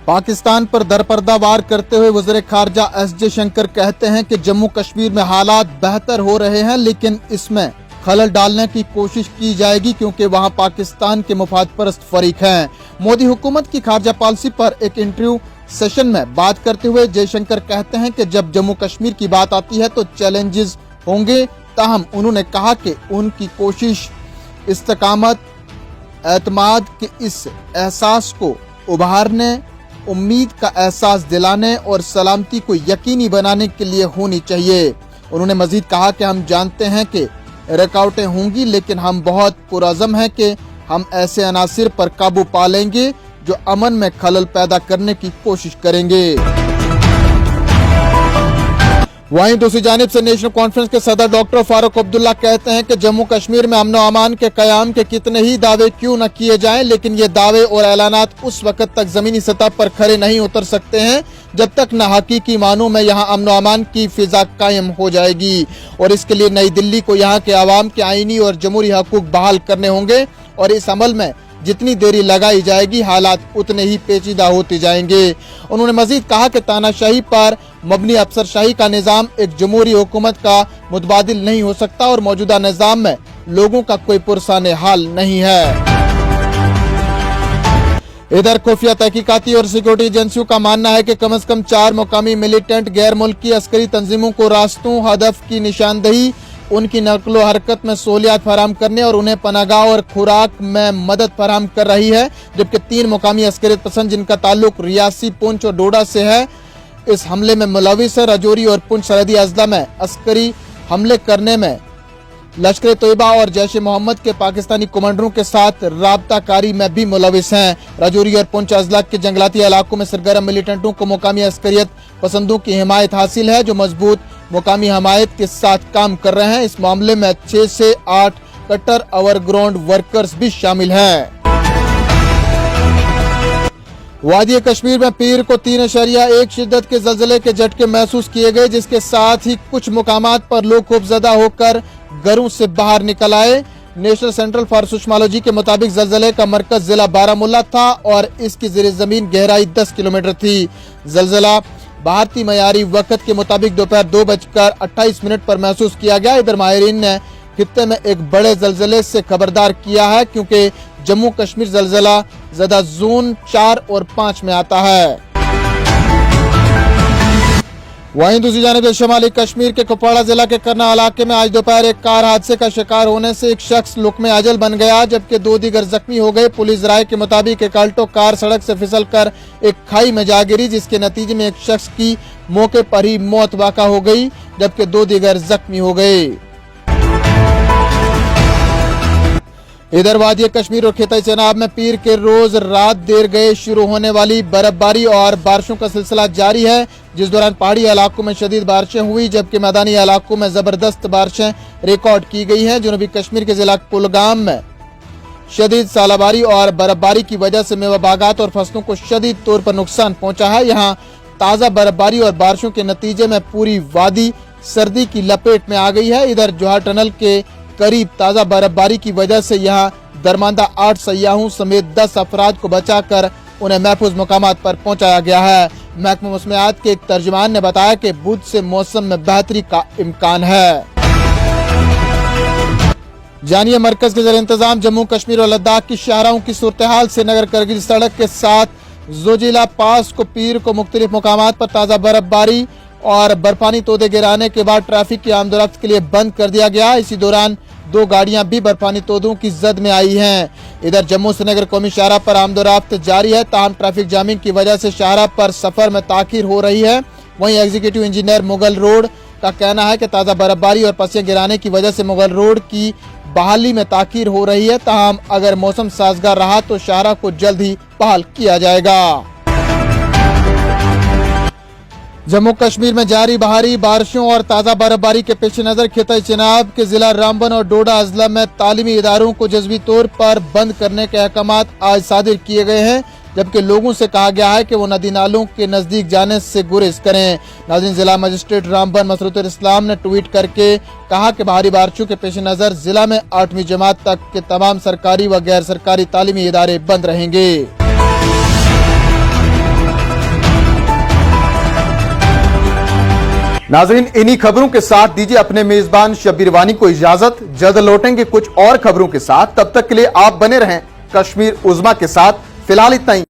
पाकिस्तान पर दरपर्दा वार करते हुए वज़ीर खारजा एस जयशंकर कहते हैं कि जम्मू कश्मीर में हालात बेहतर हो रहे हैं, लेकिन इसमें खलल डालने की कोशिश की जाएगी क्योंकि वहां पाकिस्तान के मुफाद परस्त फरीक हैं। मोदी हुकूमत की खारजा पॉलिसी पर एक इंटरव्यू सेशन में बात करते हुए जयशंकर कहते हैं कि जब जम्मू कश्मीर की बात आती है तो चैलेंजेस होंगे, ताहम उन्होंने कहा कि उनकी कोशिश इस्तकामत, एतमाद के इस एहसास को उभारने, उम्मीद का एहसास दिलाने और सलामती को यकीनी बनाने के लिए होनी चाहिए। उन्होंने मजीद कहा कि हम जानते हैं कि रुकावटें होंगी, लेकिन हम बहुत पुरअज़म हैं कि हम ऐसे अनासिर पर काबू पा लेंगे जो अमन में खलल पैदा करने की कोशिश करेंगे। वहीं दूसरी जानिब से नेशनल कॉन्फ्रेंस के सदर डॉक्टर फारूक अब्दुल्ला कहते हैं कि जम्मू कश्मीर में अमन व अमान के कयाम के कितने ही दावे क्यों न किए जाएं, लेकिन ये दावे और ऐलानात उस वक्त तक जमीनी सतह पर खरे नहीं उतर सकते हैं जब तक न हकीकी मानों में यहाँ अमन व अमान की फिजा कायम हो जाएगी। और इसके लिए नई दिल्ली को यहाँ के आवाम के आईनी और जमहूरी हकूक बहाल करने होंगे और इस अमल में जितनी देरी लगाई जाएगी हालात उतने ही पेचीदा होते जाएंगे। उन्होंने मजीद कहा कि तानाशाही पर मबनी अफसरशाही का निज़ाम एक जमहूरी हुकूमत का मुतबादिल नहीं हो सकता और मौजूदा निज़ाम में लोगों का कोई पुरसाने हाल नहीं है। इधर खुफिया तहकीकाती और सिक्योरिटी एजेंसियों का मानना है कि कम से कम 4 मुकामी मिलिटेंट गैर मुल्की अस्करी तंजीमों को रास्तों, हदफ की निशानदही, उनकी नकलो हरकत में सहूलियात फराहम करने और उन्हें पनागाह और खुराक में मदद फराहम कर रही है, जबकि 3 मुकामी अस्करियत पसंद जिनका ताल्लुक रियासी, पुंछ और डोडा से है इस हमले में मुलविस है। रजौरी और पुंछ सरहदी अजला में अस्करी हमले करने में लश्कर तोयबा और जैश मोहम्मद के पाकिस्तानी कमांडरों के साथ राबताकारी में भी मुलविस हैं। रजौरी और पुंछ अजला के जंगलाती इलाकों में सरगर्म मिलिटेंटों को मुकामी अस्करियत पसंदों की हिमायत हासिल है जो मजबूत मुकामी हमायत के साथ काम कर रहे हैं। इस मामले में 6 से 8 कट्टर ओवरग्राउंड वर्कर्स भी शामिल हैं। वादी कश्मीर में पीर को 3.1 शिद्दत के ज़लज़ले के झटके महसूस किए गए, जिसके साथ ही कुछ मुकामात पर लोग खौफजदा होकर घरों से बाहर निकल आए। नेशनल सेंटर फॉर सुशमालॉजी के मुताबिक ज़लज़ले का मरकज जिला बारामुल्ला था और इसकी ज़ेर ज़मीन गहराई 10 किलोमीटर थी। ज़लज़ला भारतीय मयारी वक्त के मुताबिक दोपहर 2:28 पर महसूस किया गया। इधर माहिरीन ने खित्ते में एक बड़े ज़लज़ले से खबरदार किया है क्योंकि जम्मू कश्मीर ज़लज़ला ज़दा जोन 4 और 5 में आता है। वहीं दूसरी जानिब शुमाली कश्मीर के कुपवाड़ा जिला के करना इलाके में आज दोपहर एक कार हादसे का शिकार होने से एक शख्स लुकमे अजल बन गया, जबकि 2 दीगर जख्मी हो गए। पुलिस राय के मुताबिक एक अल्टो कार सड़क से फिसलकर एक खाई में जा गिरी, जिसके नतीजे में एक शख्स की मौके पर ही मौत वाक़ा हो गई, जबकि 2 दीगर जख्मी हो गए। इधर वादी कश्मीर और खिताई चनाब में पीर के रोज रात देर गए शुरू होने वाली बर्फबारी और बारिशों का सिलसिला जारी है, जिस दौरान पहाड़ी इलाकों में शदीद बारिशें हुई जबकि मैदानी इलाकों में जबरदस्त बारिशें रिकॉर्ड की गई हैं। जनूबी कश्मीर के जिला कुलगाम में शदीद सालाबारी और बर्फबारी की वजह से मेवा बागात और फसलों को शदीद तौर पर नुकसान पहुंचा है। यहाँ ताज़ा बर्फबारी और बारिशों के नतीजे में पूरी वादी सर्दी की लपेट में आ गई है। इधर जोहार टनल के करीब ताज़ा बर्फबारी की वजह से यहाँ दरमांदा 8 सयाहों समेत 10 अफराद को बचाकर उन्हें महफूज मकामात पर पहुंचाया गया है। महकमा मौसमियात के एक तर्जमान ने बताया कि बुध से मौसम में बेहतरी का इम्कान है। जानिए मरकज के ज़रिए इंतजाम जम्मू कश्मीर और लद्दाख की शाहराहों की सूरत हाल। श्रीनगर करगिल सड़क के साथ जोजिला पास को पीर को मुख्तलिफ मुकामात पर ताज़ा बर्फबारी और बर्फानी तोदे गिराने के बाद ट्रैफिक की आमदोरफ्त के लिए बंद कर दिया गया। इसी दौरान 2 गाड़ियां भी बर्फानी तोदों की जद में आई हैं। इधर जम्मू श्रीनगर कौमी शाहराह पर आमदोरफ्त जारी है, ताहम ट्रैफिक जामिंग की वजह से शाहराह पर सफर में ताखीर हो रही है। वहीं एग्जीक्यूटिव इंजीनियर मुगल रोड का कहना है कि ताज़ा बर्फबारी और पसियां गिराने की वजह से मुगल रोड की बहाली में ताखीर हो रही है, ताहम अगर मौसम साजगार रहा तो शाहराह को जल्द ही बहाल किया जाएगा। जम्मू कश्मीर में जारी भारी बारिशों और ताज़ा बर्फबारी के पेश नज़र खिताई चनाब के जिला रामबन और डोडा अजला में तालीमी इदारों को जज़वी तौर पर बंद करने के अहकामात आज सादिर किए गए हैं, जबकि लोगों से कहा गया है कि वो नदी नालों के नज़दीक जाने से गुरेज करें। नाज़रीन, जिला मजिस्ट्रेट रामबन मसरूत इस्लाम ने ट्वीट करके कहा कि भारी बारिशों के पेश नज़र जिला में 8वीं जमात तक के तमाम सरकारी व गैर सरकारी तालीमी इदारे बंद रहेंगे। नाज़रीन, इन्हीं खबरों के साथ दीजिए अपने मेजबान शब्बीर वानी को इजाजत। जल्द लौटेंगे कुछ और खबरों के साथ, तब तक के लिए आप बने रहें कश्मीर उज़्मा के साथ। फिलहाल इतना ही।